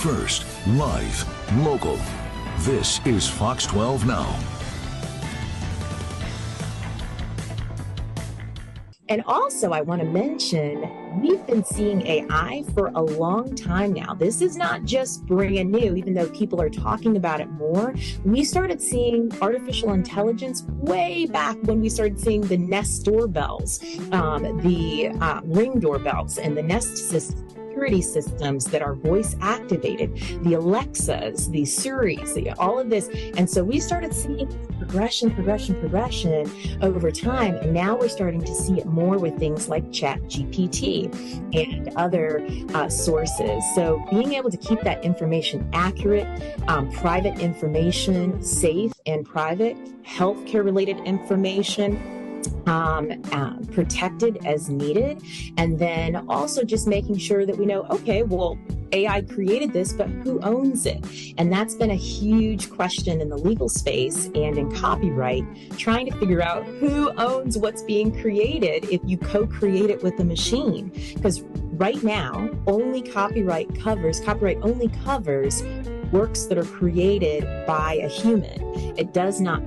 first, live, local. This is Fox 12 Now. And also, I want to mention, we've been seeing AI for a long time now. This is not just brand new, even though people are talking about it more. We started seeing artificial intelligence way back when we started seeing the Nest doorbells, the Ring doorbells, and the Nest security systems that are voice activated, the Alexas, the Siris, all of this. And so we started seeing progression over time. And now we're starting to see it more with things like ChatGPT and other sources. So being able to keep that information accurate, private information safe and private, healthcare related information protected as needed, and then also just making sure that we know, okay, well, AI created this, but who owns it? And that's been a huge question in the legal space and in copyright, trying to figure out who owns what's being created if you co-create it with the machine. Because right now, copyright only covers works that are created by a human. It does not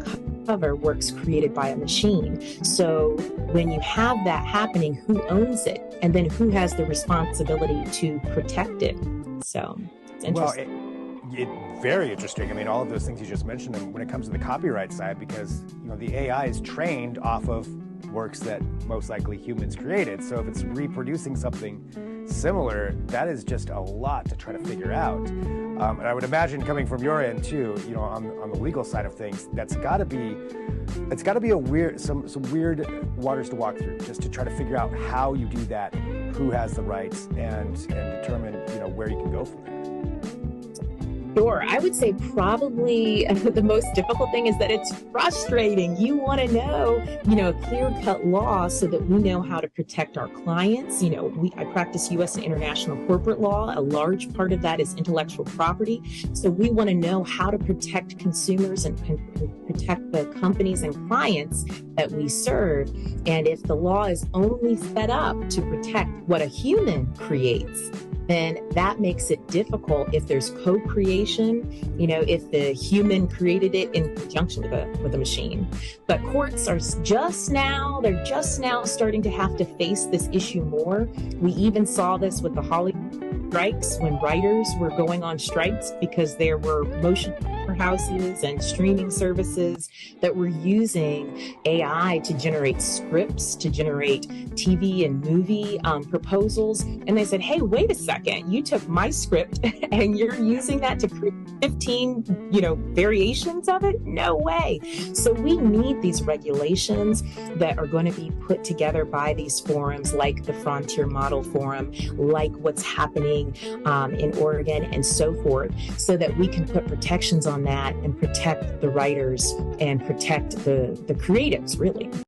cover works created by a machine. So when you have that happening, who owns it? And then who has the responsibility to protect it? So it's interesting. Well, very interesting. I mean, all of those things you just mentioned, and when it comes to the copyright side, because the AI is trained off of works that most likely humans created. So if it's reproducing something similar, that is just a lot to try to figure out. And I would imagine, coming from your end too, on the legal side of things, it's got to be some weird waters to walk through, just to try to figure out how you do that, who has the rights, and determine where you can go from there. Sure. I would say probably the most difficult thing is that it's frustrating. You want to know, a clear-cut law so that we know how to protect our clients. I practice U.S. and international corporate law. A large part of that is intellectual property. So we want to know how to protect consumers and protect the companies and clients that we serve. And if the law is only set up to protect what a human creates, then that makes it difficult if there's co-creation, if the human created it in conjunction with a machine. But courts are just now starting to have to face this issue more. We even saw this with the Hollywood strikes, when writers were going on strikes because there were motion picture houses and streaming services that were using AI to generate scripts, to generate TV and movie proposals. And they said, hey, wait a second, you took my script and you're using that to create 15, variations of it? No way. So we need these regulations that are going to be put together by these forums like the Frontier Model Forum, like what's happening in Oregon and so forth, so that we can put protections on that and protect the writers and protect the creatives, really.